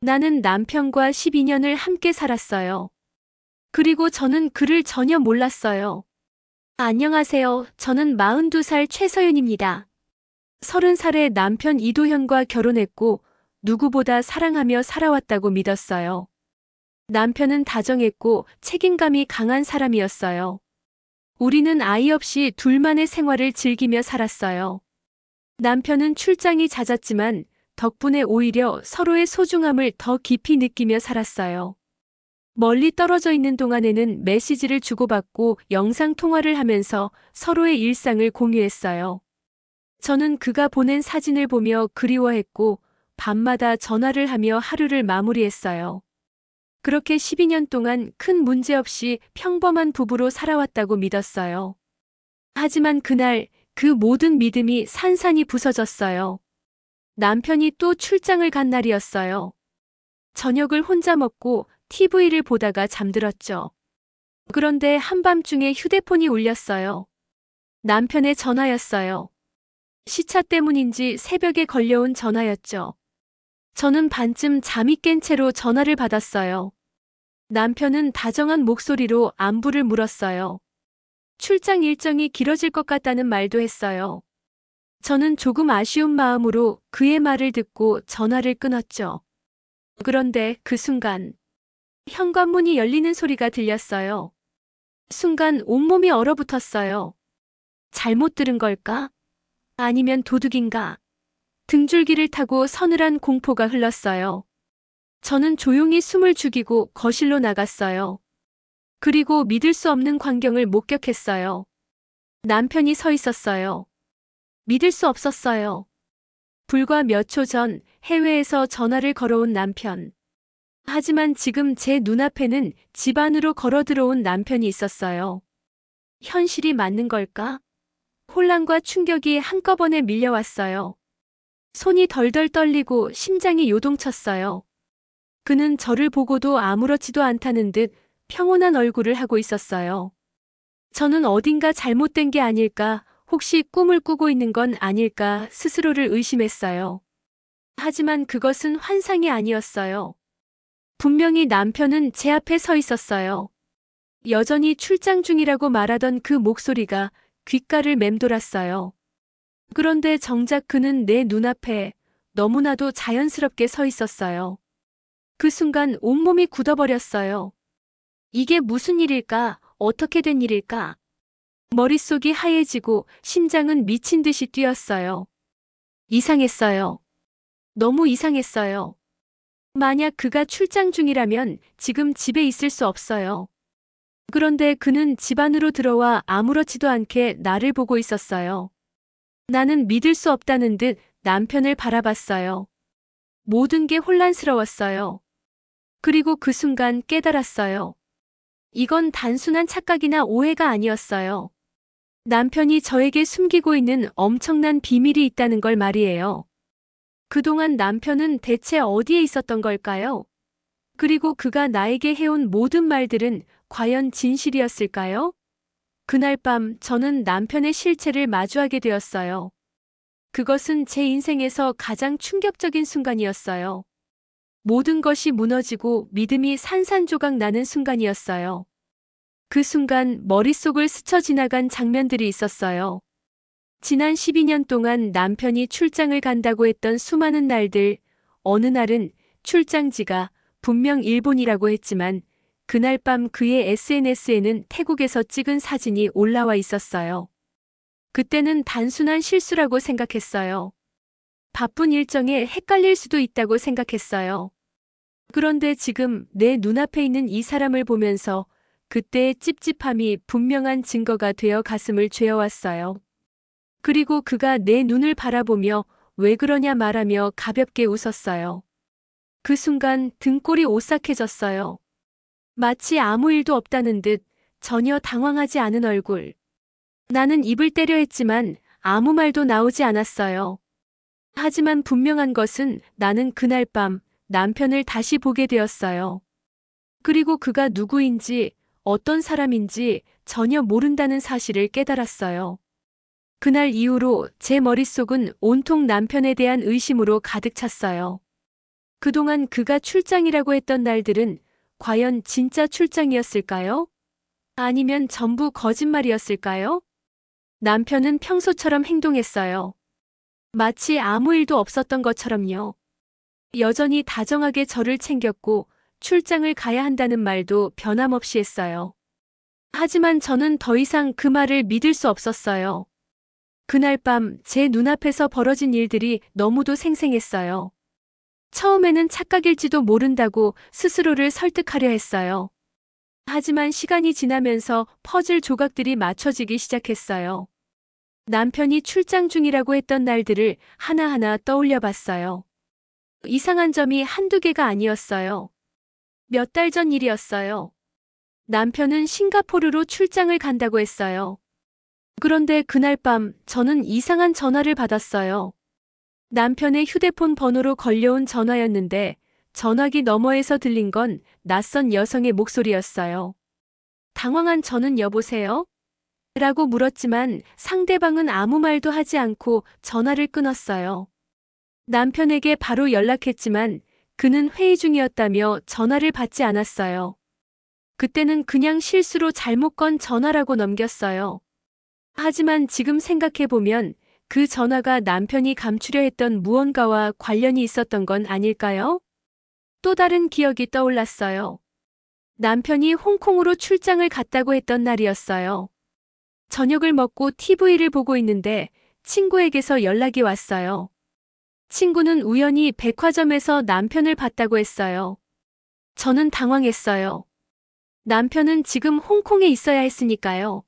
나는 남편과 12년을 함께 살았어요. 그리고 저는 그를 전혀 몰랐어요. 안녕하세요. 저는 42살 최서윤입니다. 30살에 남편 이도현과 결혼했고 누구보다 사랑하며 살아왔다고 믿었어요. 남편은 다정했고 책임감이 강한 사람이었어요. 우리는 아이 없이 둘만의 생활을 즐기며 살았어요. 남편은 출장이 잦았지만 덕분에 오히려 서로의 소중함을 더 깊이 느끼며 살았어요. 멀리 떨어져 있는 동안에는 메시지를 주고받고 영상통화를 하면서 서로의 일상을 공유했어요. 저는 그가 보낸 사진을 보며 그리워했고 밤마다 전화를 하며 하루를 마무리했어요. 그렇게 12년 동안 큰 문제 없이 평범한 부부로 살아왔다고 믿었어요. 하지만 그날 그 모든 믿음이 산산이 부서졌어요. 남편이 또 출장을 간 날이었어요. 저녁을 혼자 먹고 TV를 보다가 잠들었죠. 그런데 한밤중에 휴대폰이 울렸어요. 남편의 전화였어요. 시차 때문인지 새벽에 걸려온 전화였죠. 저는 반쯤 잠이 깬 채로 전화를 받았어요. 남편은 다정한 목소리로 안부를 물었어요. 출장 일정이 길어질 것 같다는 말도 했어요. 저는 조금 아쉬운 마음으로 그의 말을 듣고 전화를 끊었죠. 그런데 그 순간 현관문이 열리는 소리가 들렸어요. 순간 온몸이 얼어붙었어요. 잘못 들은 걸까? 아니면 도둑인가? 등줄기를 타고 서늘한 공포가 흘렀어요. 저는 조용히 숨을 죽이고 거실로 나갔어요. 그리고 믿을 수 없는 광경을 목격했어요. 남편이 서 있었어요. 믿을 수 없었어요. 불과 몇 초 전 해외에서 전화를 걸어온 남편. 하지만 지금 제 눈앞에는 집 안으로 걸어 들어온 남편이 있었어요. 현실이 맞는 걸까? 혼란과 충격이 한꺼번에 밀려왔어요. 손이 덜덜 떨리고 심장이 요동쳤어요. 그는 저를 보고도 아무렇지도 않다는 듯 평온한 얼굴을 하고 있었어요. 저는 어딘가 잘못된 게 아닐까, 혹시 꿈을 꾸고 있는 건 아닐까 스스로를 의심했어요. 하지만 그것은 환상이 아니었어요. 분명히 남편은 제 앞에 서 있었어요. 여전히 출장 중이라고 말하던 그 목소리가 귓가를 맴돌았어요. 그런데 정작 그는 내 눈앞에 너무나도 자연스럽게 서 있었어요. 그 순간 온몸이 굳어버렸어요. 이게 무슨 일일까? 어떻게 된 일일까? 머릿속이 하얘지고 심장은 미친 듯이 뛰었어요. 이상했어요. 너무 이상했어요. 만약 그가 출장 중이라면 지금 집에 있을 수 없어요. 그런데 그는 집 안으로 들어와 아무렇지도 않게 나를 보고 있었어요. 나는 믿을 수 없다는 듯 남편을 바라봤어요. 모든 게 혼란스러웠어요. 그리고 그 순간 깨달았어요. 이건 단순한 착각이나 오해가 아니었어요. 남편이 저에게 숨기고 있는 엄청난 비밀이 있다는 걸 말이에요. 그동안 남편은 대체 어디에 있었던 걸까요? 그리고 그가 나에게 해온 모든 말들은 과연 진실이었을까요? 그날 밤 저는 남편의 실체를 마주하게 되었어요. 그것은 제 인생에서 가장 충격적인 순간이었어요. 모든 것이 무너지고 믿음이 산산조각 나는 순간이었어요. 그 순간 머릿속을 스쳐 지나간 장면들이 있었어요. 지난 12년 동안 남편이 출장을 간다고 했던 수많은 날들, 어느 날은 출장지가 분명 일본이라고 했지만 그날 밤 그의 SNS에는 태국에서 찍은 사진이 올라와 있었어요. 그때는 단순한 실수라고 생각했어요. 바쁜 일정에 헷갈릴 수도 있다고 생각했어요. 그런데 지금 내 눈앞에 있는 이 사람을 보면서 그때의 찝찝함이 분명한 증거가 되어 가슴을 죄어왔어요. 그리고 그가 내 눈을 바라보며 왜 그러냐 말하며 가볍게 웃었어요. 그 순간 등골이 오싹해졌어요. 마치 아무 일도 없다는 듯 전혀 당황하지 않은 얼굴. 나는 입을 때려 했지만 아무 말도 나오지 않았어요. 하지만 분명한 것은 나는 그날 밤 남편을 다시 보게 되었어요. 그리고 그가 누구인지 어떤 사람인지 전혀 모른다는 사실을 깨달았어요. 그날 이후로 제 머릿속은 온통 남편에 대한 의심으로 가득 찼어요. 그동안 그가 출장이라고 했던 날들은 과연 진짜 출장이었을까요? 아니면 전부 거짓말이었을까요? 남편은 평소처럼 행동했어요. 마치 아무 일도 없었던 것처럼요. 여전히 다정하게 저를 챙겼고 출장을 가야 한다는 말도 변함없이 했어요. 하지만 저는 더 이상 그 말을 믿을 수 없었어요. 그날 밤 제 눈앞에서 벌어진 일들이 너무도 생생했어요. 처음에는 착각일지도 모른다고 스스로를 설득하려 했어요. 하지만 시간이 지나면서 퍼즐 조각들이 맞춰지기 시작했어요. 남편이 출장 중이라고 했던 날들을 하나하나 떠올려 봤어요. 이상한 점이 한두 개가 아니었어요. 몇 달 전 일이었어요. 남편은 싱가포르로 출장을 간다고 했어요. 그런데 그날 밤 저는 이상한 전화를 받았어요. 남편의 휴대폰 번호로 걸려온 전화였는데 전화기 너머에서 들린 건 낯선 여성의 목소리였어요. 당황한 저는 여보세요? 라고 물었지만 상대방은 아무 말도 하지 않고 전화를 끊었어요. 남편에게 바로 연락했지만 그는 회의 중이었다며 전화를 받지 않았어요. 그때는 그냥 실수로 잘못 건 전화라고 넘겼어요. 하지만 지금 생각해보면 그 전화가 남편이 감추려 했던 무언가와 관련이 있었던 건 아닐까요? 또 다른 기억이 떠올랐어요. 남편이 홍콩으로 출장을 갔다고 했던 날이었어요. 저녁을 먹고 TV를 보고 있는데 친구에게서 연락이 왔어요. 친구는 우연히 백화점에서 남편을 봤다고 했어요. 저는 당황했어요. 남편은 지금 홍콩에 있어야 했으니까요.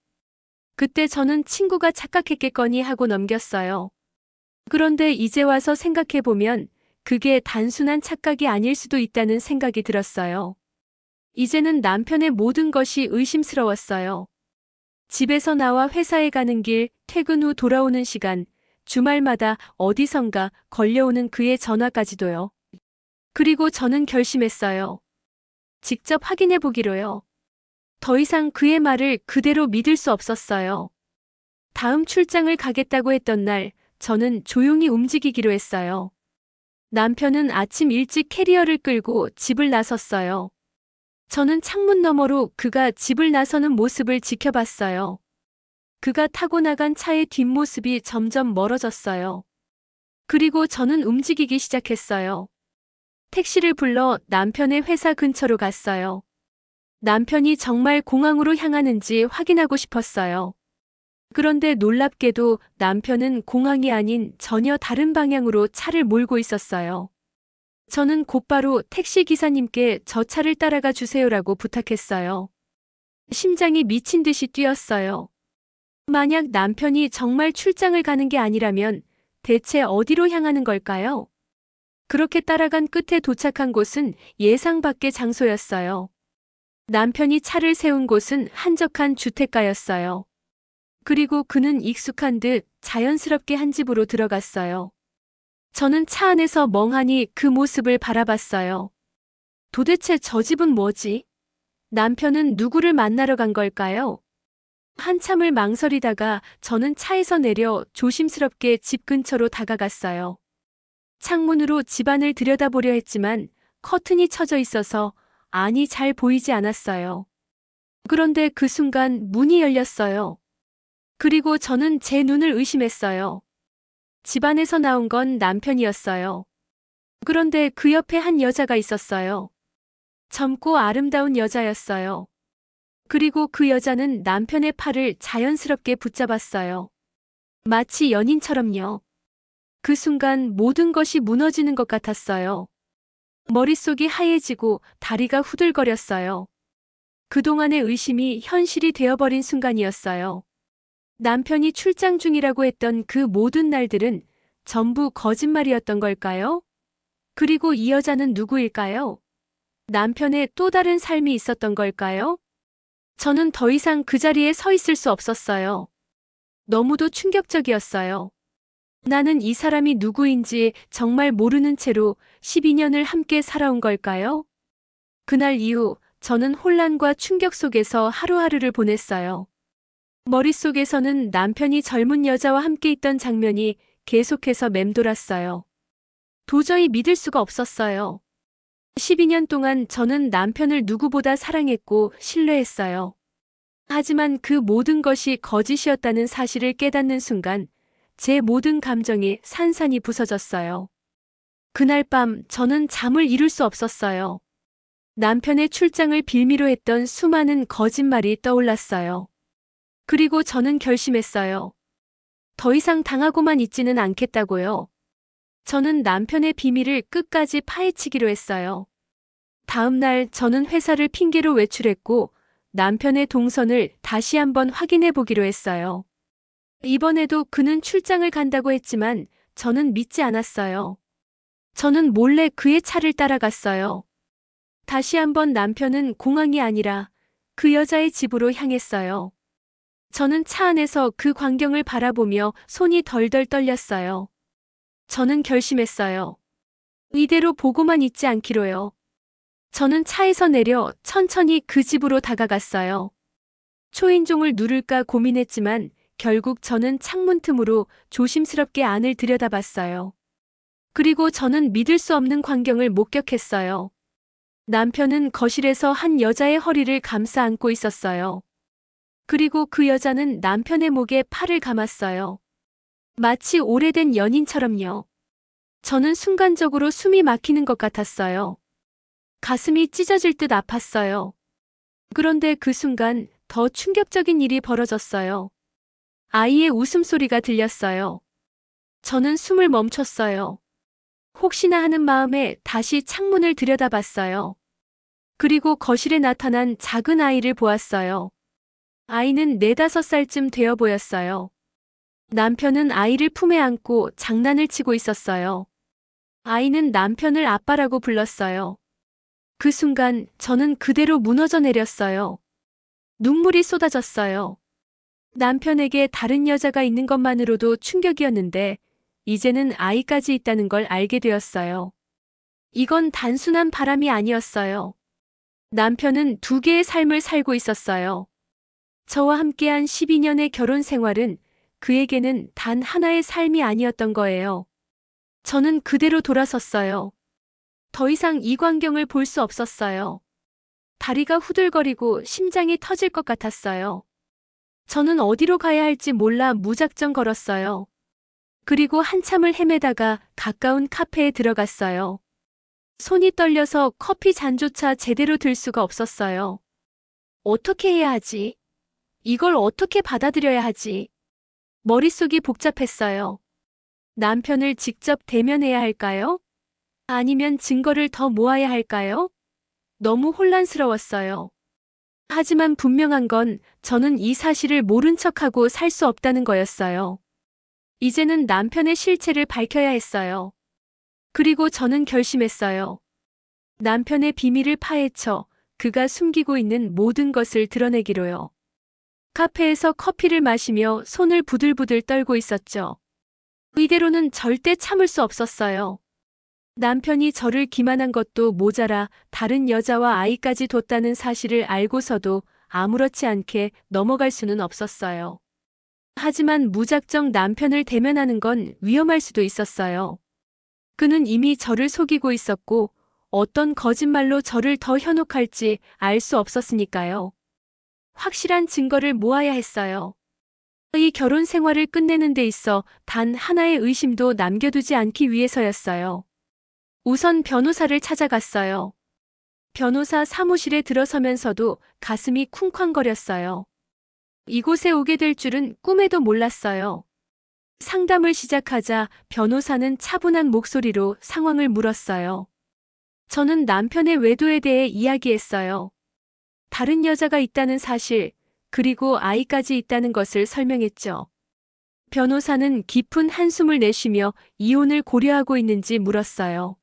그때 저는 친구가 착각했겠거니 하고 넘겼어요. 그런데 이제 와서 생각해보면 그게 단순한 착각이 아닐 수도 있다는 생각이 들었어요. 이제는 남편의 모든 것이 의심스러웠어요. 집에서 나와 회사에 가는 길, 퇴근 후 돌아오는 시간, 주말마다 어디선가 걸려오는 그의 전화까지도요. 그리고 저는 결심했어요. 직접 확인해 보기로요. 더 이상 그의 말을 그대로 믿을 수 없었어요. 다음 출장을 가겠다고 했던 날, 저는 조용히 움직이기로 했어요. 남편은 아침 일찍 캐리어를 끌고 집을 나섰어요. 저는 창문 너머로 그가 집을 나서는 모습을 지켜봤어요. 그가 타고 나간 차의 뒷모습이 점점 멀어졌어요. 그리고 저는 움직이기 시작했어요. 택시를 불러 남편의 회사 근처로 갔어요. 남편이 정말 공항으로 향하는지 확인하고 싶었어요. 그런데 놀랍게도 남편은 공항이 아닌 전혀 다른 방향으로 차를 몰고 있었어요. 저는 곧바로 택시 기사님께 저 차를 따라가 주세요라고 부탁했어요. 심장이 미친 듯이 뛰었어요. 만약 남편이 정말 출장을 가는 게 아니라면 대체 어디로 향하는 걸까요? 그렇게 따라간 끝에 도착한 곳은 예상 밖의 장소였어요. 남편이 차를 세운 곳은 한적한 주택가였어요. 그리고 그는 익숙한 듯 자연스럽게 한 집으로 들어갔어요. 저는 차 안에서 멍하니 그 모습을 바라봤어요. 도대체 저 집은 뭐지? 남편은 누구를 만나러 간 걸까요? 한참을 망설이다가 저는 차에서 내려 조심스럽게 집 근처로 다가갔어요. 창문으로 집안을 들여다보려 했지만 커튼이 쳐져 있어서 안이 잘 보이지 않았어요. 그런데 그 순간 문이 열렸어요. 그리고 저는 제 눈을 의심했어요. 집안에서 나온 건 남편이었어요. 그런데 그 옆에 한 여자가 있었어요. 젊고 아름다운 여자였어요. 그리고 그 여자는 남편의 팔을 자연스럽게 붙잡았어요. 마치 연인처럼요. 그 순간 모든 것이 무너지는 것 같았어요. 머릿속이 하얘지고 다리가 후들거렸어요. 그동안의 의심이 현실이 되어버린 순간이었어요. 남편이 출장 중이라고 했던 그 모든 날들은 전부 거짓말이었던 걸까요? 그리고 이 여자는 누구일까요? 남편의 또 다른 삶이 있었던 걸까요? 저는 더 이상 그 자리에 서 있을 수 없었어요. 너무도 충격적이었어요. 나는 이 사람이 누구인지 정말 모르는 채로 12년을 함께 살아온 걸까요? 그날 이후 저는 혼란과 충격 속에서 하루하루를 보냈어요. 머릿속에서는 남편이 젊은 여자와 함께 있던 장면이 계속해서 맴돌았어요. 도저히 믿을 수가 없었어요. 12년 동안 저는 남편을 누구보다 사랑했고 신뢰했어요. 하지만 그 모든 것이 거짓이었다는 사실을 깨닫는 순간 제 모든 감정이 산산이 부서졌어요. 그날 밤 저는 잠을 이룰 수 없었어요. 남편의 출장을 빌미로 했던 수많은 거짓말이 떠올랐어요. 그리고 저는 결심했어요. 더 이상 당하고만 있지는 않겠다고요. 저는 남편의 비밀을 끝까지 파헤치기로 했어요. 다음 날 저는 회사를 핑계로 외출했고 남편의 동선을 다시 한번 확인해 보기로 했어요. 이번에도 그는 출장을 간다고 했지만 저는 믿지 않았어요. 저는 몰래 그의 차를 따라갔어요. 다시 한번 남편은 공항이 아니라 그 여자의 집으로 향했어요. 저는 차 안에서 그 광경을 바라보며 손이 덜덜 떨렸어요. 저는 결심했어요. 이대로 보고만 있지 않기로요. 저는 차에서 내려 천천히 그 집으로 다가갔어요. 초인종을 누를까 고민했지만 결국 저는 창문 틈으로 조심스럽게 안을 들여다봤어요. 그리고 저는 믿을 수 없는 광경을 목격했어요. 남편은 거실에서 한 여자의 허리를 감싸 안고 있었어요. 그리고 그 여자는 남편의 목에 팔을 감았어요. 마치 오래된 연인처럼요. 저는 순간적으로 숨이 막히는 것 같았어요. 가슴이 찢어질 듯 아팠어요. 그런데 그 순간 더 충격적인 일이 벌어졌어요. 아이의 웃음소리가 들렸어요. 저는 숨을 멈췄어요. 혹시나 하는 마음에 다시 창문을 들여다봤어요. 그리고 거실에 나타난 작은 아이를 보았어요. 아이는 4~5살쯤 되어 보였어요. 남편은 아이를 품에 안고 장난을 치고 있었어요. 아이는 남편을 아빠라고 불렀어요. 그 순간 저는 그대로 무너져 내렸어요. 눈물이 쏟아졌어요. 남편에게 다른 여자가 있는 것만으로도 충격이었는데 이제는 아이까지 있다는 걸 알게 되었어요. 이건 단순한 바람이 아니었어요. 남편은 2개의 삶을 살고 있었어요. 저와 함께한 12년의 결혼 생활은 그에게는 단 하나의 삶이 아니었던 거예요. 저는 그대로 돌아섰어요. 더 이상 이 광경을 볼 수 없었어요. 다리가 후들거리고 심장이 터질 것 같았어요. 저는 어디로 가야 할지 몰라 무작정 걸었어요. 그리고 한참을 헤매다가 가까운 카페에 들어갔어요. 손이 떨려서 커피 잔조차 제대로 들 수가 없었어요. 어떻게 해야 하지? 이걸 어떻게 받아들여야 하지? 머릿속이 복잡했어요. 남편을 직접 대면해야 할까요? 아니면 증거를 더 모아야 할까요? 너무 혼란스러웠어요. 하지만 분명한 건 저는 이 사실을 모른 척하고 살 수 없다는 거였어요. 이제는 남편의 실체를 밝혀야 했어요. 그리고 저는 결심했어요. 남편의 비밀을 파헤쳐 그가 숨기고 있는 모든 것을 드러내기로요. 카페에서 커피를 마시며 손을 부들부들 떨고 있었죠. 이대로는 절대 참을 수 없었어요. 남편이 저를 기만한 것도 모자라 다른 여자와 아이까지 뒀다는 사실을 알고서도 아무렇지 않게 넘어갈 수는 없었어요. 하지만 무작정 남편을 대면하는 건 위험할 수도 있었어요. 그는 이미 저를 속이고 있었고 어떤 거짓말로 저를 더 현혹할지 알 수 없었으니까요. 확실한 증거를 모아야 했어요. 이 결혼 생활을 끝내는 데 있어 단 하나의 의심도 남겨두지 않기 위해서였어요. 우선 변호사를 찾아갔어요. 변호사 사무실에 들어서면서도 가슴이 쿵쾅거렸어요. 이곳에 오게 될 줄은 꿈에도 몰랐어요. 상담을 시작하자 변호사는 차분한 목소리로 상황을 물었어요. 저는 남편의 외도에 대해 이야기했어요. 다른 여자가 있다는 사실, 그리고 아이까지 있다는 것을 설명했죠. 변호사는 깊은 한숨을 내쉬며 이혼을 고려하고 있는지 물었어요.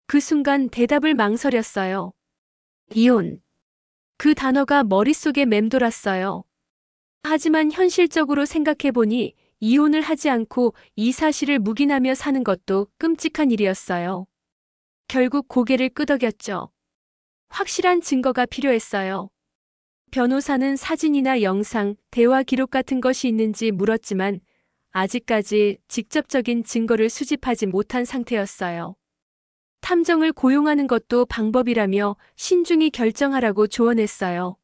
그 순간 대답을 망설였어요. 이혼. 그 단어가 머릿속에 맴돌았어요. 하지만 현실적으로 생각해보니 이혼을 하지 않고 이 사실을 묵인하며 사는 것도 끔찍한 일이었어요. 결국 고개를 끄덕였죠. 확실한 증거가 필요했어요. 변호사는 사진이나 영상, 대화 기록 같은 것이 있는지 물었지만 아직까지 직접적인 증거를 수집하지 못한 상태였어요. 탐정을 고용하는 것도 방법이라며 신중히 결정하라고 조언했어요.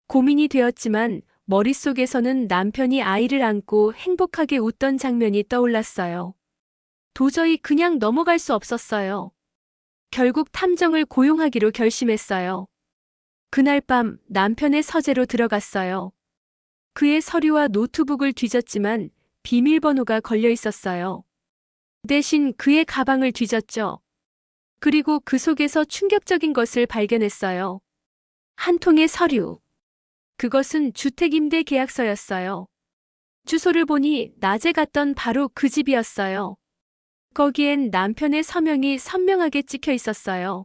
고민이 되었지만 머릿속에서는 남편이 아이를 안고 행복하게 웃던 장면이 떠올랐어요. 도저히 그냥 넘어갈 수 없었어요. 결국 탐정을 고용하기로 결심했어요. 그날 밤 남편의 서재로 들어갔어요. 그의 서류와 노트북을 뒤졌지만 비밀번호가 걸려 있었어요. 대신 그의 가방을 뒤졌죠. 그리고 그 속에서 충격적인 것을 발견했어요. 한 통의 서류. 그것은 주택임대 계약서였어요. 주소를 보니 낮에 갔던 바로 그 집이었어요. 거기엔 남편의 서명이 선명하게 찍혀 있었어요.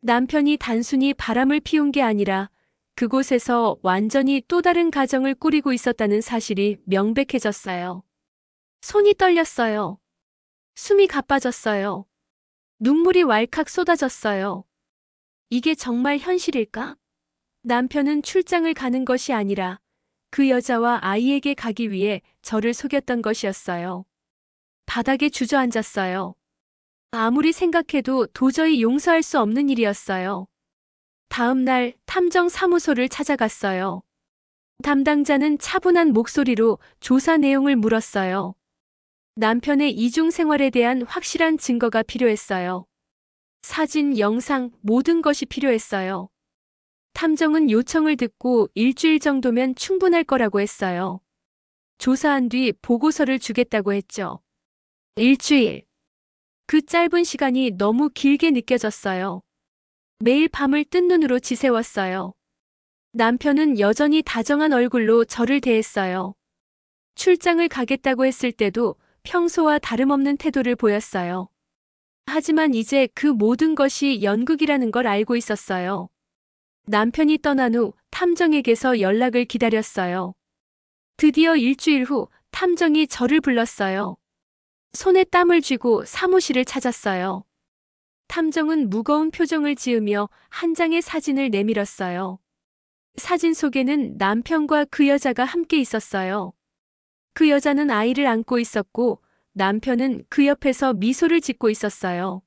남편이 단순히 바람을 피운 게 아니라 그곳에서 완전히 또 다른 가정을 꾸리고 있었다는 사실이 명백해졌어요. 손이 떨렸어요. 숨이 가빠졌어요. 눈물이 왈칵 쏟아졌어요. 이게 정말 현실일까? 남편은 출장을 가는 것이 아니라 그 여자와 아이에게 가기 위해 저를 속였던 것이었어요. 바닥에 주저앉았어요. 아무리 생각해도 도저히 용서할 수 없는 일이었어요. 다음 날 탐정 사무소를 찾아갔어요. 담당자는 차분한 목소리로 조사 내용을 물었어요. 남편의 이중 생활에 대한 확실한 증거가 필요했어요. 사진, 영상, 모든 것이 필요했어요. 탐정은 요청을 듣고 일주일 정도면 충분할 거라고 했어요. 조사한 뒤 보고서를 주겠다고 했죠. 일주일. 그 짧은 시간이 너무 길게 느껴졌어요. 매일 밤을 뜬 눈으로 지새웠어요. 남편은 여전히 다정한 얼굴로 저를 대했어요. 출장을 가겠다고 했을 때도 평소와 다름없는 태도를 보였어요. 하지만 이제 그 모든 것이 연극이라는 걸 알고 있었어요. 남편이 떠난 후 탐정에게서 연락을 기다렸어요. 드디어 일주일 후 탐정이 저를 불렀어요. 손에 땀을 쥐고 사무실을 찾았어요. 탐정은 무거운 표정을 지으며 한 장의 사진을 내밀었어요. 사진 속에는 남편과 그 여자가 함께 있었어요. 그 여자는 아이를 안고 있었고 남편은 그 옆에서 미소를 짓고 있었어요.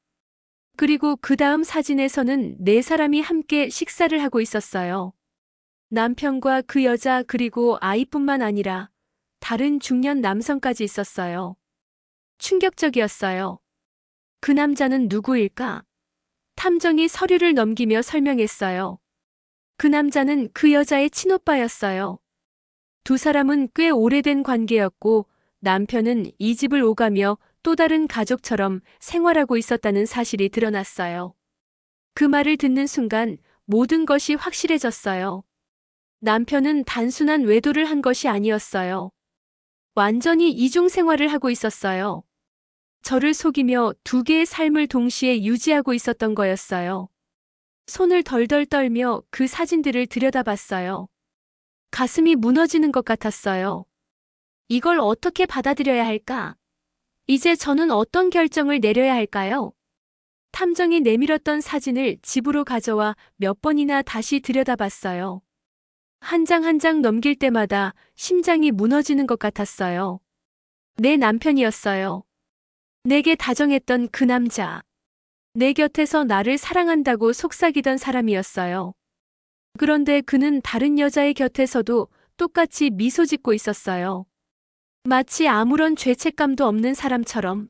그리고 그 다음 사진에서는 네 사람이 함께 식사를 하고 있었어요. 남편과 그 여자 그리고 아이뿐만 아니라 다른 중년 남성까지 있었어요. 충격적이었어요. 그 남자는 누구일까? 탐정이 서류를 넘기며 설명했어요. 그 남자는 그 여자의 친오빠였어요. 두 사람은 꽤 오래된 관계였고 남편은 이 집을 오가며 또 다른 가족처럼 생활하고 있었다는 사실이 드러났어요. 그 말을 듣는 순간 모든 것이 확실해졌어요. 남편은 단순한 외도를 한 것이 아니었어요. 완전히 이중 생활을 하고 있었어요. 저를 속이며 두 개의 삶을 동시에 유지하고 있었던 거였어요. 손을 덜덜 떨며 그 사진들을 들여다봤어요. 가슴이 무너지는 것 같았어요. 이걸 어떻게 받아들여야 할까? 이제 저는 어떤 결정을 내려야 할까요? 탐정이 내밀었던 사진을 집으로 가져와 몇 번이나 다시 들여다봤어요. 한 장 한 장 넘길 때마다 심장이 무너지는 것 같았어요. 내 남편이었어요. 내게 다정했던 그 남자. 내 곁에서 나를 사랑한다고 속삭이던 사람이었어요. 그런데 그는 다른 여자의 곁에서도 똑같이 미소 짓고 있었어요. 마치 아무런 죄책감도 없는 사람처럼.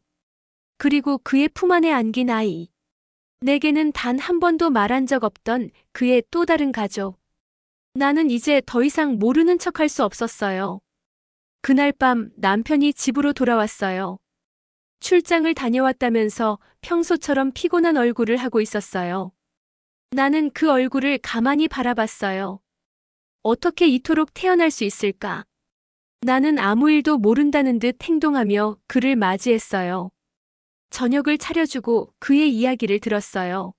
그리고 그의 품 안에 안긴 아이. 내게는 단 한 번도 말한 적 없던 그의 또 다른 가족. 나는 이제 더 이상 모르는 척할 수 없었어요. 그날 밤 남편이 집으로 돌아왔어요. 출장을 다녀왔다면서 평소처럼 피곤한 얼굴을 하고 있었어요. 나는 그 얼굴을 가만히 바라봤어요. 어떻게 이토록 태어날 수 있을까? 나는 아무 일도 모른다는 듯 행동하며 그를 맞이했어요. 저녁을 차려주고 그의 이야기를 들었어요.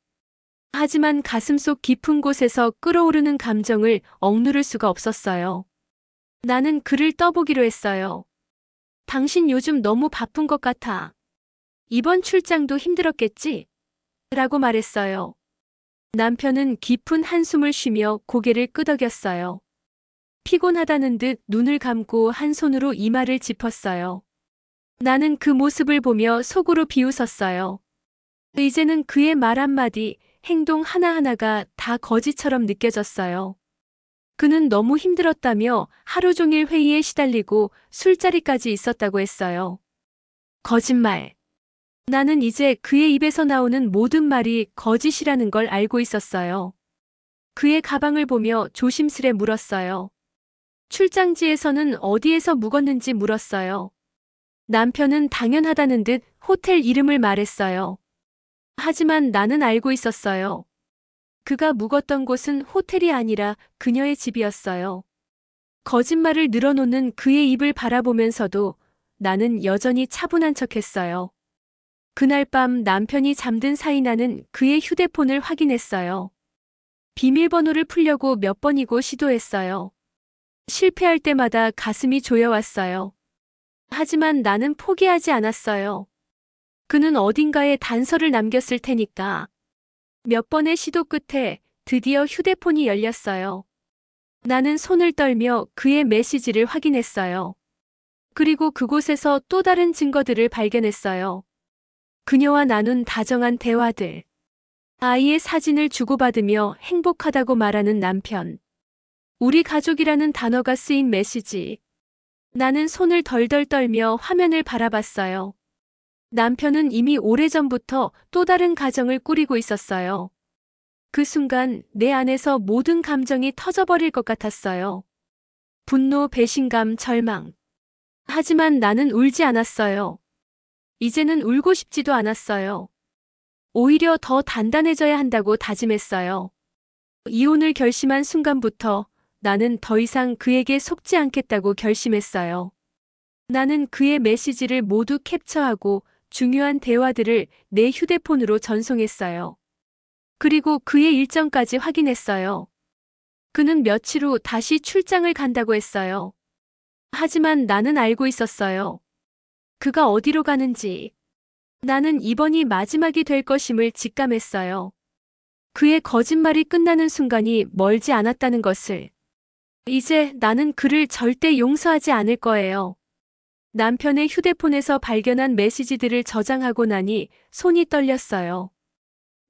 하지만 가슴속 깊은 곳에서 끓어오르는 감정을 억누를 수가 없었어요. 나는 그를 떠보기로 했어요. 당신 요즘 너무 바쁜 것 같아. 이번 출장도 힘들었겠지? 라고 말했어요. 남편은 깊은 한숨을 쉬며 고개를 끄덕였어요. 피곤하다는 듯 눈을 감고 한 손으로 이마를 짚었어요. 나는 그 모습을 보며 속으로 비웃었어요. 이제는 그의 말 한마디, 행동 하나하나가 다 거짓처럼 느껴졌어요. 그는 너무 힘들었다며 하루 종일 회의에 시달리고 술자리까지 있었다고 했어요. 거짓말. 나는 이제 그의 입에서 나오는 모든 말이 거짓이라는 걸 알고 있었어요. 그의 가방을 보며 조심스레 물었어요. 출장지에서는 어디에서 묵었는지 물었어요. 남편은 당연하다는 듯 호텔 이름을 말했어요. 하지만 나는 알고 있었어요. 그가 묵었던 곳은 호텔이 아니라 그녀의 집이었어요. 거짓말을 늘어놓는 그의 입을 바라보면서도 나는 여전히 차분한 척했어요. 그날 밤 남편이 잠든 사이 나는 그의 휴대폰을 확인했어요. 비밀번호를 풀려고 몇 번이고 시도했어요. 실패할 때마다 가슴이 조여왔어요. 하지만 나는 포기하지 않았어요. 그는 어딘가에 단서를 남겼을 테니까. 몇 번의 시도 끝에 드디어 휴대폰이 열렸어요. 나는 손을 떨며 그의 메시지를 확인했어요. 그리고 그곳에서 또 다른 증거들을 발견했어요. 그녀와 나눈 다정한 대화들. 아이의 사진을 주고받으며 행복하다고 말하는 남편. 우리 가족이라는 단어가 쓰인 메시지. 나는 손을 덜덜 떨며 화면을 바라봤어요. 남편은 이미 오래전부터 또 다른 가정을 꾸리고 있었어요. 그 순간 내 안에서 모든 감정이 터져버릴 것 같았어요. 분노, 배신감, 절망. 하지만 나는 울지 않았어요. 이제는 울고 싶지도 않았어요. 오히려 더 단단해져야 한다고 다짐했어요. 이혼을 결심한 순간부터 나는 더 이상 그에게 속지 않겠다고 결심했어요. 나는 그의 메시지를 모두 캡처하고 중요한 대화들을 내 휴대폰으로 전송했어요. 그리고 그의 일정까지 확인했어요. 그는 며칠 후 다시 출장을 간다고 했어요. 하지만 나는 알고 있었어요. 그가 어디로 가는지. 나는 이번이 마지막이 될 것임을 직감했어요. 그의 거짓말이 끝나는 순간이 멀지 않았다는 것을. 이제 나는 그를 절대 용서하지 않을 거예요. 남편의 휴대폰에서 발견한 메시지들을 저장하고 나니 손이 떨렸어요.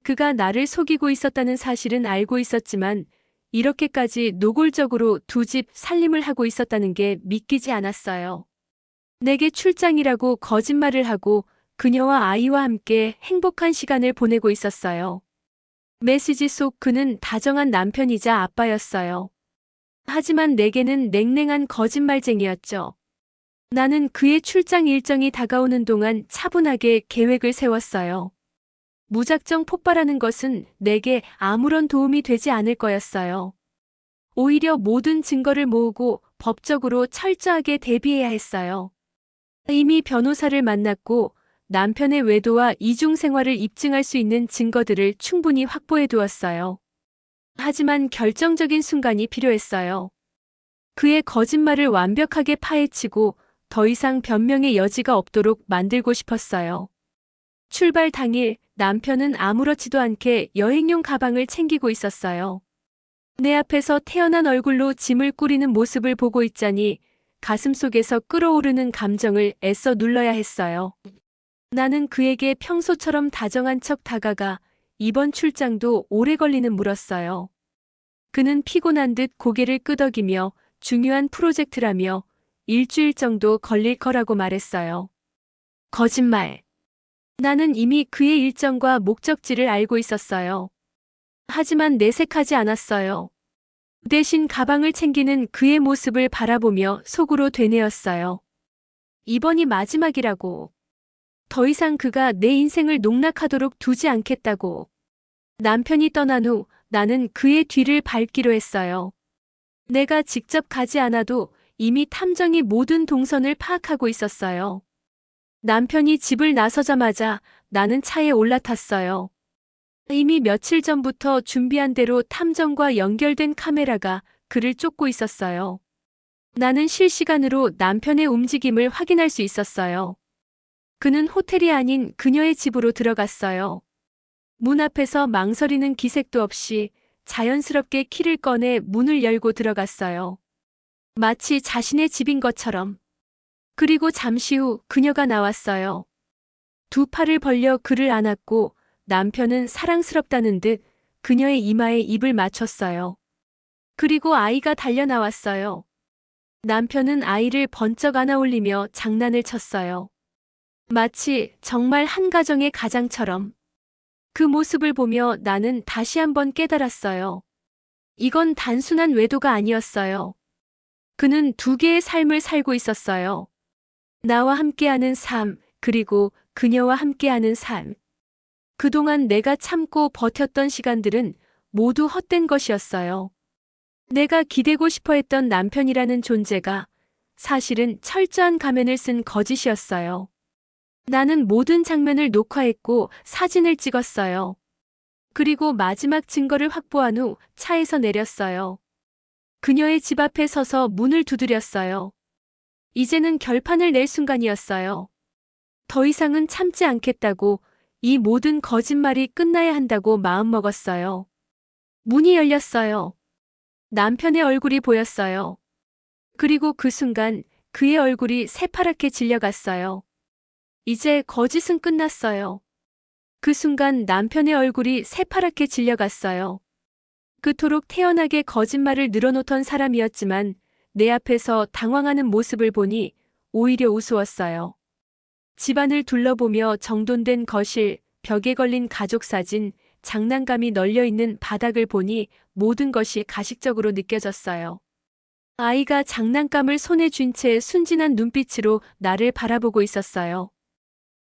그가 나를 속이고 있었다는 사실은 알고 있었지만 이렇게까지 노골적으로 두 집 살림을 하고 있었다는 게 믿기지 않았어요. 내게 출장이라고 거짓말을 하고 그녀와 아이와 함께 행복한 시간을 보내고 있었어요. 메시지 속 그는 다정한 남편이자 아빠였어요. 하지만 내게는 냉랭한 거짓말쟁이였죠. 나는 그의 출장 일정이 다가오는 동안 차분하게 계획을 세웠어요. 무작정 폭발하는 것은 내게 아무런 도움이 되지 않을 거였어요. 오히려 모든 증거를 모으고 법적으로 철저하게 대비해야 했어요. 이미 변호사를 만났고 남편의 외도와 이중 생활을 입증할 수 있는 증거들을 충분히 확보해 두었어요. 하지만 결정적인 순간이 필요했어요. 그의 거짓말을 완벽하게 파헤치고 더 이상 변명의 여지가 없도록 만들고 싶었어요. 출발 당일 남편은 아무렇지도 않게 여행용 가방을 챙기고 있었어요. 내 앞에서 태연한 얼굴로 짐을 꾸리는 모습을 보고 있자니 가슴속에서 끓어오르는 감정을 애써 눌러야 했어요. 나는 그에게 평소처럼 다정한 척 다가가 이번 출장도 오래 걸리는 물었어요. 그는 피곤한 듯 고개를 끄덕이며 중요한 프로젝트라며 일주일 정도 걸릴 거라고 말했어요. 거짓말. 나는 이미 그의 일정과 목적지를 알고 있었어요. 하지만 내색하지 않았어요. 대신 가방을 챙기는 그의 모습을 바라보며 속으로 되뇌었어요. 이번이 마지막이라고. 더 이상 그가 내 인생을 농락하도록 두지 않겠다고. 남편이 떠난 후 나는 그의 뒤를 밟기로 했어요. 내가 직접 가지 않아도 이미 탐정이 모든 동선을 파악하고 있었어요. 남편이 집을 나서자마자 나는 차에 올라탔어요. 이미 며칠 전부터 준비한 대로 탐정과 연결된 카메라가 그를 쫓고 있었어요. 나는 실시간으로 남편의 움직임을 확인할 수 있었어요. 그는 호텔이 아닌 그녀의 집으로 들어갔어요. 문 앞에서 망설이는 기색도 없이 자연스럽게 키를 꺼내 문을 열고 들어갔어요. 마치 자신의 집인 것처럼. 그리고 잠시 후 그녀가 나왔어요. 두 팔을 벌려 그를 안았고 남편은 사랑스럽다는 듯 그녀의 이마에 입을 맞췄어요. 그리고 아이가 달려 나왔어요. 남편은 아이를 번쩍 안아 올리며 장난을 쳤어요. 마치 정말 한 가정의 가장처럼. 그 모습을 보며 나는 다시 한번 깨달았어요. 이건 단순한 외도가 아니었어요. 그는 두 개의 삶을 살고 있었어요. 나와 함께하는 삶, 그리고 그녀와 함께하는 삶. 그동안 내가 참고 버텼던 시간들은 모두 헛된 것이었어요. 내가 기대고 싶어 했던 남편이라는 존재가 사실은 철저한 가면을 쓴 거짓이었어요. 나는 모든 장면을 녹화했고 사진을 찍었어요. 그리고 마지막 증거를 확보한 후 차에서 내렸어요. 그녀의 집 앞에 서서 문을 두드렸어요. 이제는 결판을 낼 순간이었어요. 더 이상은 참지 않겠다고, 이 모든 거짓말이 끝나야 한다고 마음먹었어요. 문이 열렸어요. 남편의 얼굴이 보였어요. 그리고 그 순간 그의 얼굴이 새파랗게 질려갔어요. 이제 거짓은 끝났어요. 그 순간 남편의 얼굴이 새파랗게 질려갔어요. 그토록 태연하게 거짓말을 늘어놓던 사람이었지만 내 앞에서 당황하는 모습을 보니 오히려 우스웠어요. 집안을 둘러보며 정돈된 거실, 벽에 걸린 가족 사진, 장난감이 널려있는 바닥을 보니 모든 것이 가식적으로 느껴졌어요. 아이가 장난감을 손에 쥔 채 순진한 눈빛으로 나를 바라보고 있었어요.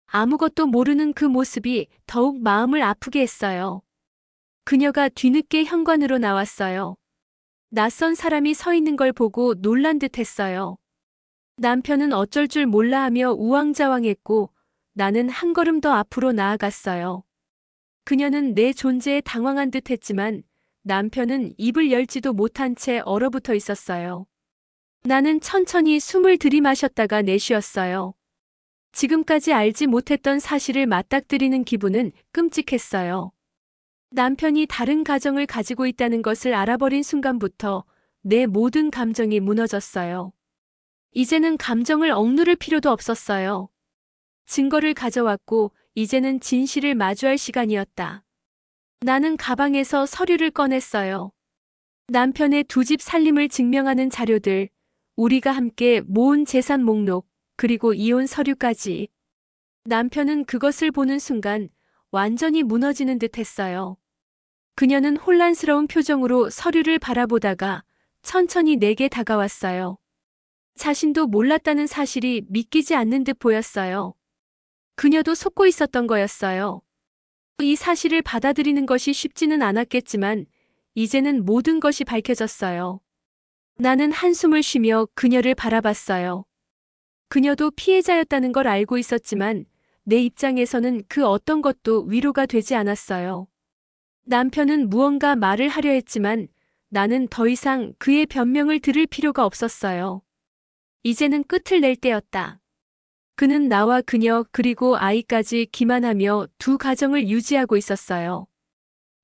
아무것도 모르는 그 모습이 더욱 마음을 아프게 했어요. 그녀가 뒤늦게 현관으로 나왔어요. 낯선 사람이 서 있는 걸 보고 놀란 듯 했어요. 남편은 어쩔 줄 몰라 하며 우왕좌왕했고 나는 한 걸음 더 앞으로 나아갔어요. 그녀는 내 존재에 당황한 듯 했지만 남편은 입을 열지도 못한 채 얼어붙어 있었어요. 나는 천천히 숨을 들이마셨다가 내쉬었어요. 지금까지 알지 못했던 사실을 맞닥뜨리는 기분은 끔찍했어요. 남편이 다른 가정을 가지고 있다는 것을 알아버린 순간부터 내 모든 감정이 무너졌어요. 이제는 감정을 억누를 필요도 없었어요. 증거를 가져왔고 이제는 진실을 마주할 시간이었다. 나는 가방에서 서류를 꺼냈어요. 남편의 두 집 살림을 증명하는 자료들, 우리가 함께 모은 재산 목록, 그리고 이혼 서류까지. 남편은 그것을 보는 순간 완전히 무너지는 듯 했어요. 그녀는 혼란스러운 표정으로 서류를 바라보다가 천천히 내게 다가왔어요. 자신도 몰랐다는 사실이 믿기지 않는 듯 보였어요. 그녀도 속고 있었던 거였어요. 이 사실을 받아들이는 것이 쉽지는 않았겠지만 이제는 모든 것이 밝혀졌어요. 나는 한숨을 쉬며 그녀를 바라봤어요. 그녀도 피해자였다는 걸 알고 있었지만 내 입장에서는 그 어떤 것도 위로가 되지 않았어요. 남편은 무언가 말을 하려 했지만 나는 더 이상 그의 변명을 들을 필요가 없었어요. 이제는 끝을 낼 때였다. 그는 나와 그녀 그리고 아이까지 기만하며 두 가정을 유지하고 있었어요.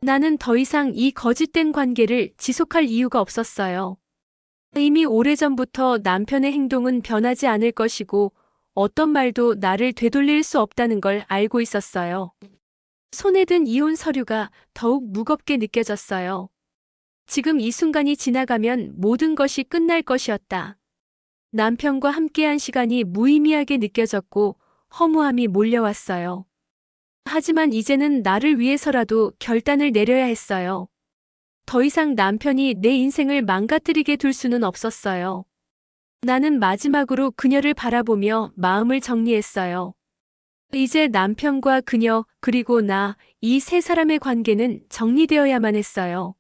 나는 더 이상 이 거짓된 관계를 지속할 이유가 없었어요. 이미 오래전부터 남편의 행동은 변하지 않을 것이고 어떤 말도 나를 되돌릴 수 없다는 걸 알고 있었어요. 손에 든 이혼 서류가 더욱 무겁게 느껴졌어요. 지금 이 순간이 지나가면 모든 것이 끝날 것이었다. 남편과 함께한 시간이 무의미하게 느껴졌고 허무함이 몰려왔어요. 하지만 이제는 나를 위해서라도 결단을 내려야 했어요. 더 이상 남편이 내 인생을 망가뜨리게 둘 수는 없었어요. 나는 마지막으로 그녀를 바라보며 마음을 정리했어요. 이제 남편과 그녀, 그리고 나, 이 세 사람의 관계는 정리되어야만 했어요.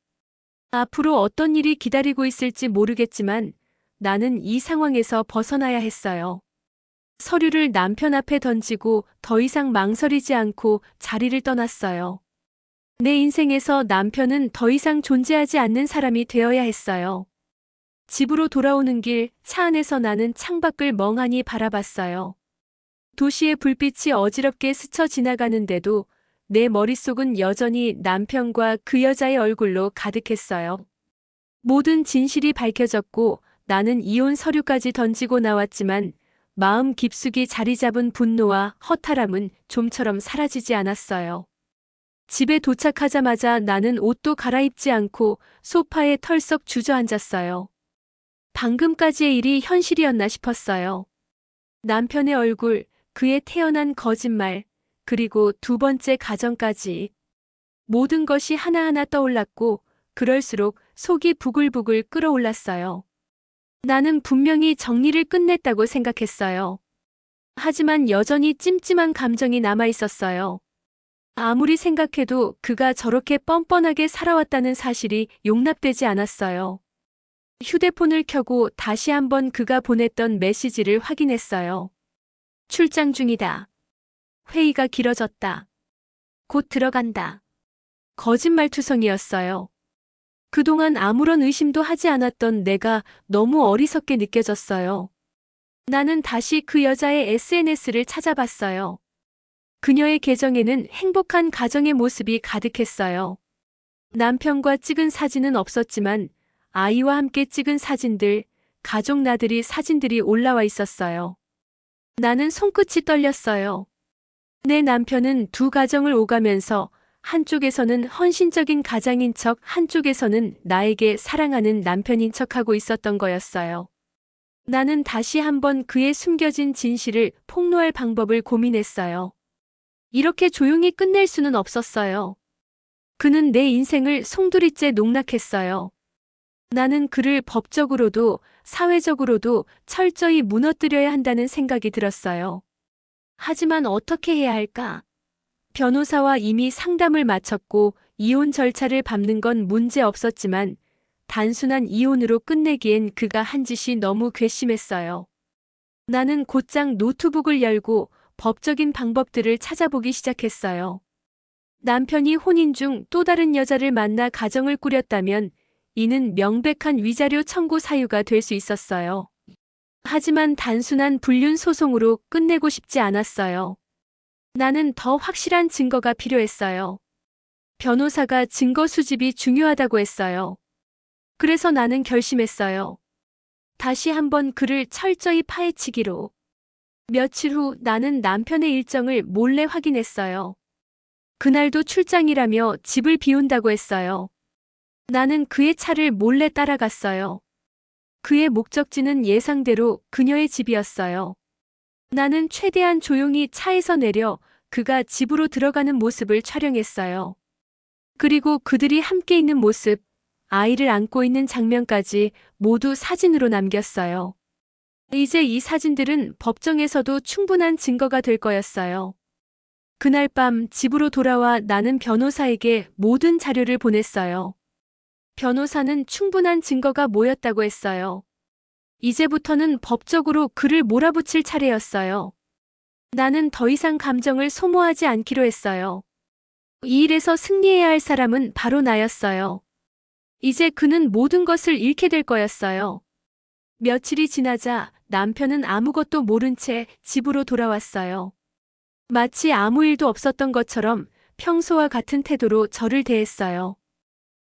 앞으로 어떤 일이 기다리고 있을지 모르겠지만 나는 이 상황에서 벗어나야 했어요. 서류를 남편 앞에 던지고 더 이상 망설이지 않고 자리를 떠났어요. 내 인생에서 남편은 더 이상 존재하지 않는 사람이 되어야 했어요. 집으로 돌아오는 길, 차 안에서 나는 창밖을 멍하니 바라봤어요. 도시의 불빛이 어지럽게 스쳐 지나가는데도 내 머릿속은 여전히 남편과 그 여자의 얼굴로 가득했어요. 모든 진실이 밝혀졌고 나는 이혼 서류까지 던지고 나왔지만 마음 깊숙이 자리 잡은 분노와 허탈함은 좀처럼 사라지지 않았어요. 집에 도착하자마자 나는 옷도 갈아입지 않고 소파에 털썩 주저앉았어요. 방금까지의 일이 현실이었나 싶었어요. 남편의 얼굴, 그의 태어난 거짓말, 그리고 두 번째 가정까지. 모든 것이 하나하나 떠올랐고 그럴수록 속이 부글부글 끓어올랐어요. 나는 분명히 정리를 끝냈다고 생각했어요. 하지만 여전히 찜찜한 감정이 남아 있었어요. 아무리 생각해도 그가 저렇게 뻔뻔하게 살아왔다는 사실이 용납되지 않았어요. 휴대폰을 켜고 다시 한번 그가 보냈던 메시지를 확인했어요. 출장 중이다. 회의가 길어졌다. 곧 들어간다. 거짓말투성이였어요. 그동안 아무런 의심도 하지 않았던 내가 너무 어리석게 느껴졌어요. 나는 다시 그 여자의 SNS를 찾아봤어요. 그녀의 계정에는 행복한 가정의 모습이 가득했어요. 남편과 찍은 사진은 없었지만 아이와 함께 찍은 사진들, 가족 나들이 사진들이 올라와 있었어요. 나는 손끝이 떨렸어요. 내 남편은 두 가정을 오가면서 한쪽에서는 헌신적인 가장인 척, 한쪽에서는 나에게 사랑하는 남편인 척하고 있었던 거였어요. 나는 다시 한번 그의 숨겨진 진실을 폭로할 방법을 고민했어요. 이렇게 조용히 끝낼 수는 없었어요. 그는 내 인생을 송두리째 농락했어요. 나는 그를 법적으로도 사회적으로도 철저히 무너뜨려야 한다는 생각이 들었어요. 하지만 어떻게 해야 할까? 변호사와 이미 상담을 마쳤고 이혼 절차를 밟는 건 문제 없었지만 단순한 이혼으로 끝내기엔 그가 한 짓이 너무 괘씸했어요. 나는 곧장 노트북을 열고 법적인 방법들을 찾아보기 시작했어요. 남편이 혼인 중 또 다른 여자를 만나 가정을 꾸렸다면 이는 명백한 위자료 청구 사유가 될 수 있었어요. 하지만 단순한 불륜 소송으로 끝내고 싶지 않았어요. 나는 더 확실한 증거가 필요했어요. 변호사가 증거 수집이 중요하다고 했어요. 그래서 나는 결심했어요. 다시 한번 그를 철저히 파헤치기로. 며칠 후 나는 남편의 일정을 몰래 확인했어요. 그날도 출장이라며 집을 비운다고 했어요. 나는 그의 차를 몰래 따라갔어요. 그의 목적지는 예상대로 그녀의 집이었어요. 나는 최대한 조용히 차에서 내려 그가 집으로 들어가는 모습을 촬영했어요. 그리고 그들이 함께 있는 모습, 아이를 안고 있는 장면까지 모두 사진으로 남겼어요. 이제 이 사진들은 법정에서도 충분한 증거가 될 거였어요. 그날 밤 집으로 돌아와 나는 변호사에게 모든 자료를 보냈어요. 변호사는 충분한 증거가 모였다고 했어요. 이제부터는 법적으로 그를 몰아붙일 차례였어요. 나는 더 이상 감정을 소모하지 않기로 했어요. 이 일에서 승리해야 할 사람은 바로 나였어요. 이제 그는 모든 것을 잃게 될 거였어요. 며칠이 지나자 남편은 아무것도 모른 채 집으로 돌아왔어요. 마치 아무 일도 없었던 것처럼 평소와 같은 태도로 저를 대했어요.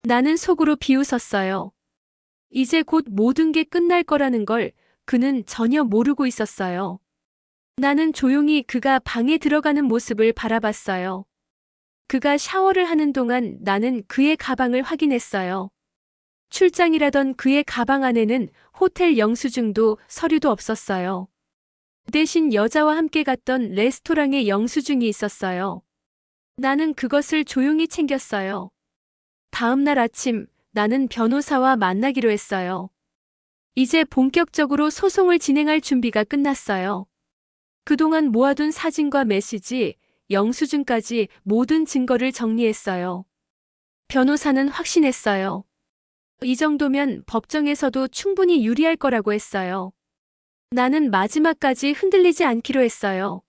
나는 속으로 비웃었어요. 이제 곧 모든 게 끝날 거라는 걸 그는 전혀 모르고 있었어요. 나는 조용히 그가 방에 들어가는 모습을 바라봤어요. 그가 샤워를 하는 동안 나는 그의 가방을 확인했어요. 출장이라던 그의 가방 안에는 호텔 영수증도 서류도 없었어요. 대신 여자와 함께 갔던 레스토랑의 영수증이 있었어요. 나는 그것을 조용히 챙겼어요. 다음 날 아침 나는 변호사와 만나기로 했어요. 이제 본격적으로 소송을 진행할 준비가 끝났어요. 그동안 모아둔 사진과 메시지, 영수증까지 모든 증거를 정리했어요. 변호사는 확신했어요. 이 정도면 법정에서도 충분히 유리할 거라고 했어요. 나는 마지막까지 흔들리지 않기로 했어요.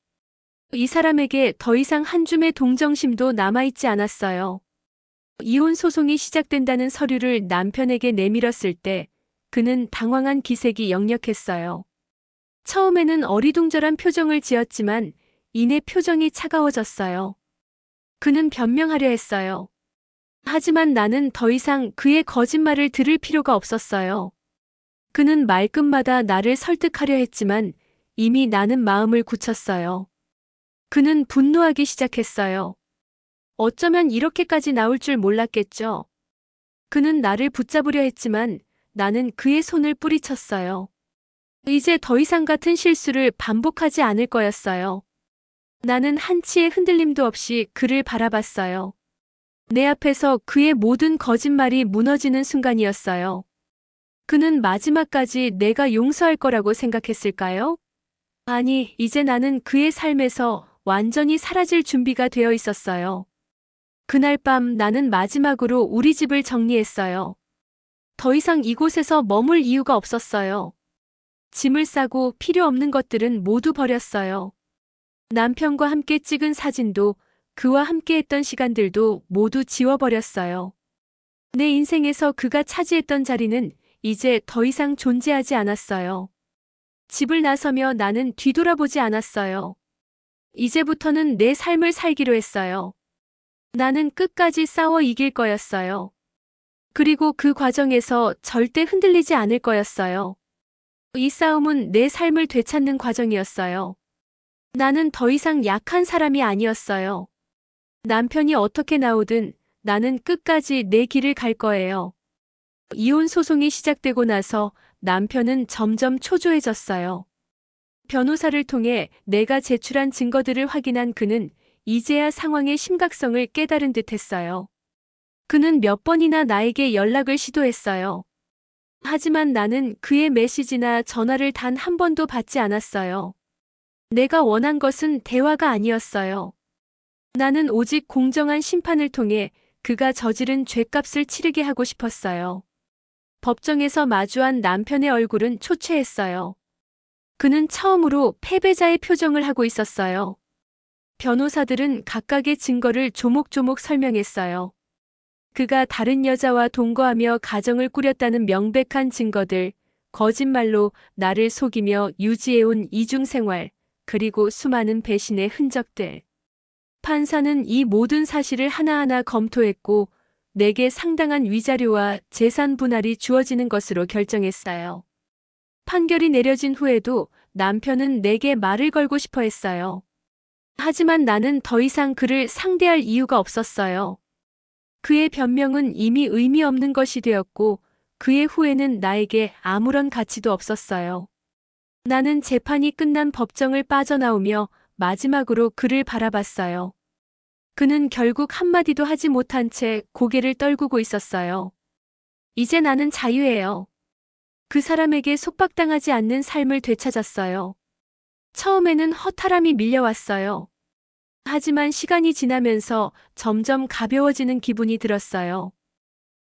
이 사람에게 더 이상 한 줌의 동정심도 남아있지 않았어요. 이혼 소송이 시작된다는 서류를 남편에게 내밀었을 때 그는 당황한 기색이 역력했어요. 처음에는 어리둥절한 표정을 지었지만 이내 표정이 차가워졌어요. 그는 변명하려 했어요. 하지만 나는 더 이상 그의 거짓말을 들을 필요가 없었어요. 그는 말끝마다 나를 설득하려 했지만 이미 나는 마음을 굳혔어요. 그는 분노하기 시작했어요. 어쩌면 이렇게까지 나올 줄 몰랐겠죠. 그는 나를 붙잡으려 했지만 나는 그의 손을 뿌리쳤어요. 이제 더 이상 같은 실수를 반복하지 않을 거였어요. 나는 한치의 흔들림도 없이 그를 바라봤어요. 내 앞에서 그의 모든 거짓말이 무너지는 순간이었어요. 그는 마지막까지 내가 용서할 거라고 생각했을까요? 아니, 이제 나는 그의 삶에서 완전히 사라질 준비가 되어 있었어요. 그날 밤 나는 마지막으로 우리 집을 정리했어요. 더 이상 이곳에서 머물 이유가 없었어요. 짐을 싸고 필요 없는 것들은 모두 버렸어요. 남편과 함께 찍은 사진도 그와 함께 했던 시간들도 모두 지워버렸어요. 내 인생에서 그가 차지했던 자리는 이제 더 이상 존재하지 않았어요. 집을 나서며 나는 뒤돌아보지 않았어요. 이제부터는 내 삶을 살기로 했어요. 나는 끝까지 싸워 이길 거였어요. 그리고 그 과정에서 절대 흔들리지 않을 거였어요. 이 싸움은 내 삶을 되찾는 과정이었어요. 나는 더 이상 약한 사람이 아니었어요. 남편이 어떻게 나오든 나는 끝까지 내 길을 갈 거예요. 이혼 소송이 시작되고 나서 남편은 점점 초조해졌어요. 변호사를 통해 내가 제출한 증거들을 확인한 그는 이제야 상황의 심각성을 깨달은 듯했어요. 그는 몇 번이나 나에게 연락을 시도했어요. 하지만 나는 그의 메시지나 전화를 단 한 번도 받지 않았어요. 내가 원한 것은 대화가 아니었어요. 나는 오직 공정한 심판을 통해 그가 저지른 죄값을 치르게 하고 싶었어요. 법정에서 마주한 남편의 얼굴은 초췌했어요. 그는 처음으로 패배자의 표정을 하고 있었어요. 변호사들은 각각의 증거를 조목조목 설명했어요. 그가 다른 여자와 동거하며 가정을 꾸렸다는 명백한 증거들, 거짓말로 나를 속이며 유지해온 이중생활, 그리고 수많은 배신의 흔적들. 판사는 이 모든 사실을 하나하나 검토했고 내게 상당한 위자료와 재산 분할이 주어지는 것으로 결정했어요. 판결이 내려진 후에도 남편은 내게 말을 걸고 싶어 했어요. 하지만 나는 더 이상 그를 상대할 이유가 없었어요. 그의 변명은 이미 의미 없는 것이 되었고 그의 후회는 나에게 아무런 가치도 없었어요. 나는 재판이 끝난 법정을 빠져나오며 마지막으로 그를 바라봤어요. 그는 결국 한마디도 하지 못한 채 고개를 떨구고 있었어요. 이제 나는 자유예요. 그 사람에게 속박당하지 않는 삶을 되찾았어요. 처음에는 허탈함이 밀려왔어요. 하지만 시간이 지나면서 점점 가벼워지는 기분이 들었어요.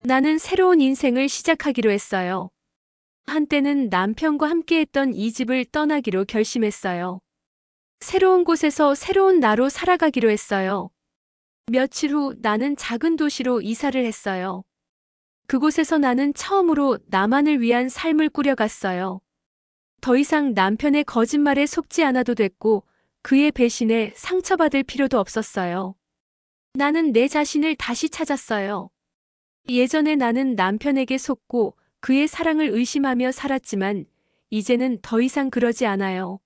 나는 새로운 인생을 시작하기로 했어요. 한때는 남편과 함께했던 이 집을 떠나기로 결심했어요. 새로운 곳에서 새로운 나로 살아가기로 했어요. 며칠 후 나는 작은 도시로 이사를 했어요. 그곳에서 나는 처음으로 나만을 위한 삶을 꾸려갔어요. 더 이상 남편의 거짓말에 속지 않아도 됐고 그의 배신에 상처받을 필요도 없었어요. 나는 내 자신을 다시 찾았어요. 예전에 나는 남편에게 속고 그의 사랑을 의심하며 살았지만 이제는 더 이상 그러지 않아요.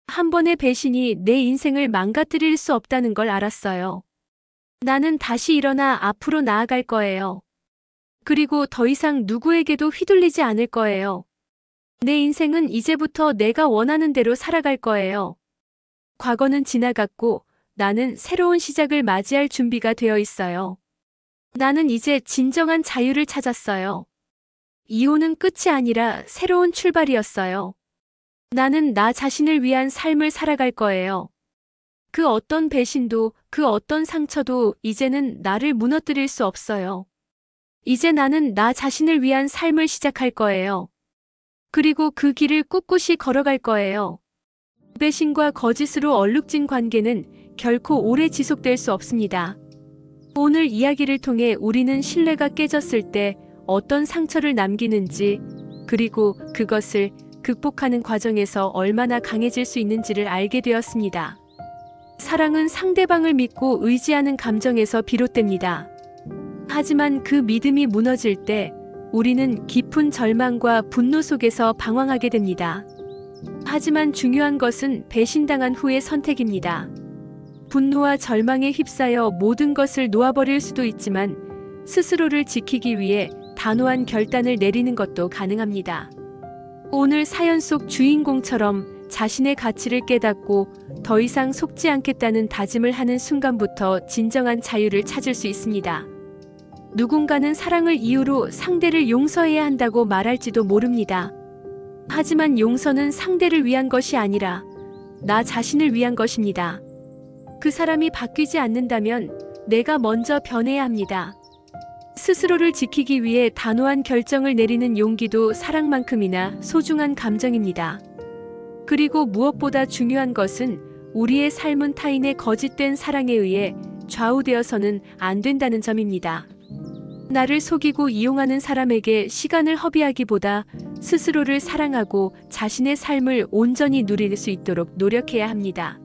한 번의 배신이 내 인생을 망가뜨릴 수 없다는 걸 알았어요. 나는 다시 일어나 앞으로 나아갈 거예요. 그리고 더 이상 누구에게도 휘둘리지 않을 거예요. 내 인생은 이제부터 내가 원하는 대로 살아갈 거예요. 과거는 지나갔고 나는 새로운 시작을 맞이할 준비가 되어 있어요. 나는 이제 진정한 자유를 찾았어요. 이혼은 끝이 아니라 새로운 출발이었어요. 나는 나 자신을 위한 삶을 살아갈 거예요. 그 어떤 배신도, 그 어떤 상처도 이제는 나를 무너뜨릴 수 없어요. 이제 나는 나 자신을 위한 삶을 시작할 거예요. 그리고 그 길을 꿋꿋이 걸어갈 거예요. 배신과 거짓으로 얼룩진 관계는 결코 오래 지속될 수 없습니다. 오늘 이야기를 통해 우리는 신뢰가 깨졌을 때 어떤 상처를 남기는지, 그리고 그것을 극복하는 과정에서 얼마나 강해질 수 있는지를 알게 되었습니다. 사랑은 상대방을 믿고 의지하는 감정에서 비롯됩니다. 하지만 그 믿음이 무너질 때 우리는 깊은 절망과 분노 속에서 방황하게 됩니다. 하지만 중요한 것은 배신당한 후의 선택입니다. 분노와 절망에 휩싸여 모든 것을 놓아버릴 수도 있지만 스스로를 지키기 위해 단호한 결단을 내리는 것도 가능합니다. 오늘 사연 속 주인공처럼 자신의 가치를 깨닫고 더 이상 속지 않겠다는 다짐을 하는 순간부터 진정한 자유를 찾을 수 있습니다. 누군가는 사랑을 이유로 상대를 용서해야 한다고 말할지도 모릅니다. 하지만 용서는 상대를 위한 것이 아니라 나 자신을 위한 것입니다. 그 사람이 바뀌지 않는다면 내가 먼저 변해야 합니다. 스스로를 지키기 위해 단호한 결정을 내리는 용기도 사랑만큼이나 소중한 감정입니다. 그리고 무엇보다 중요한 것은 우리의 삶은 타인의 거짓된 사랑에 의해 좌우되어서는 안 된다는 점입니다. 나를 속이고 이용하는 사람에게 시간을 허비하기보다 스스로를 사랑하고 자신의 삶을 온전히 누릴 수 있도록 노력해야 합니다.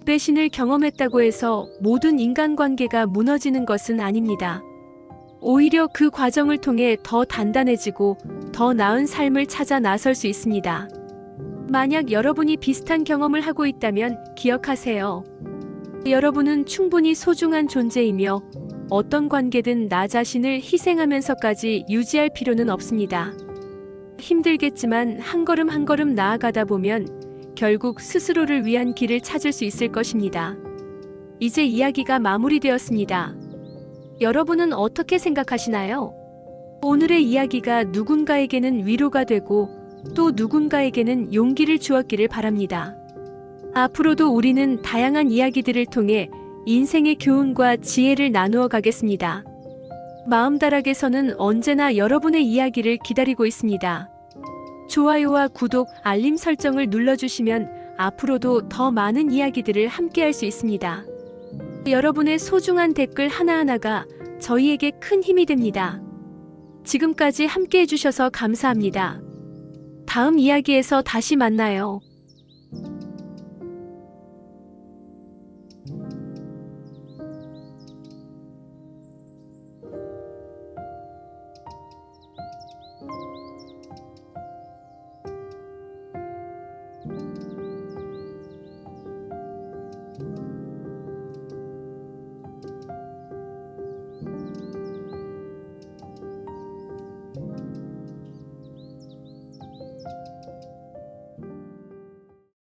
배신을 경험했다고 해서 모든 인간관계가 무너지는 것은 아닙니다. 오히려 그 과정을 통해 더 단단해지고 더 나은 삶을 찾아 나설 수 있습니다. 만약 여러분이 비슷한 경험을 하고 있다면 기억하세요. 여러분은 충분히 소중한 존재이며 어떤 관계든 나 자신을 희생하면서까지 유지할 필요는 없습니다. 힘들겠지만 한 걸음 한 걸음 나아가다 보면 결국 스스로를 위한 길을 찾을 수 있을 것입니다. 이제 이야기가 마무리되었습니다. 여러분은 어떻게 생각하시나요? 오늘의 이야기가 누군가에게는 위로가 되고 또 누군가에게는 용기를 주었기를 바랍니다. 앞으로도 우리는 다양한 이야기들을 통해 인생의 교훈과 지혜를 나누어 가겠습니다. 마음다락에서는 언제나 여러분의 이야기를 기다리고 있습니다. 좋아요와 구독, 알림 설정을 눌러주시면 앞으로도 더 많은 이야기들을 함께할 수 있습니다. 여러분의 소중한 댓글 하나하나가 저희에게 큰 힘이 됩니다. 지금까지 함께해 주셔서 감사합니다. 다음 이야기에서 다시 만나요.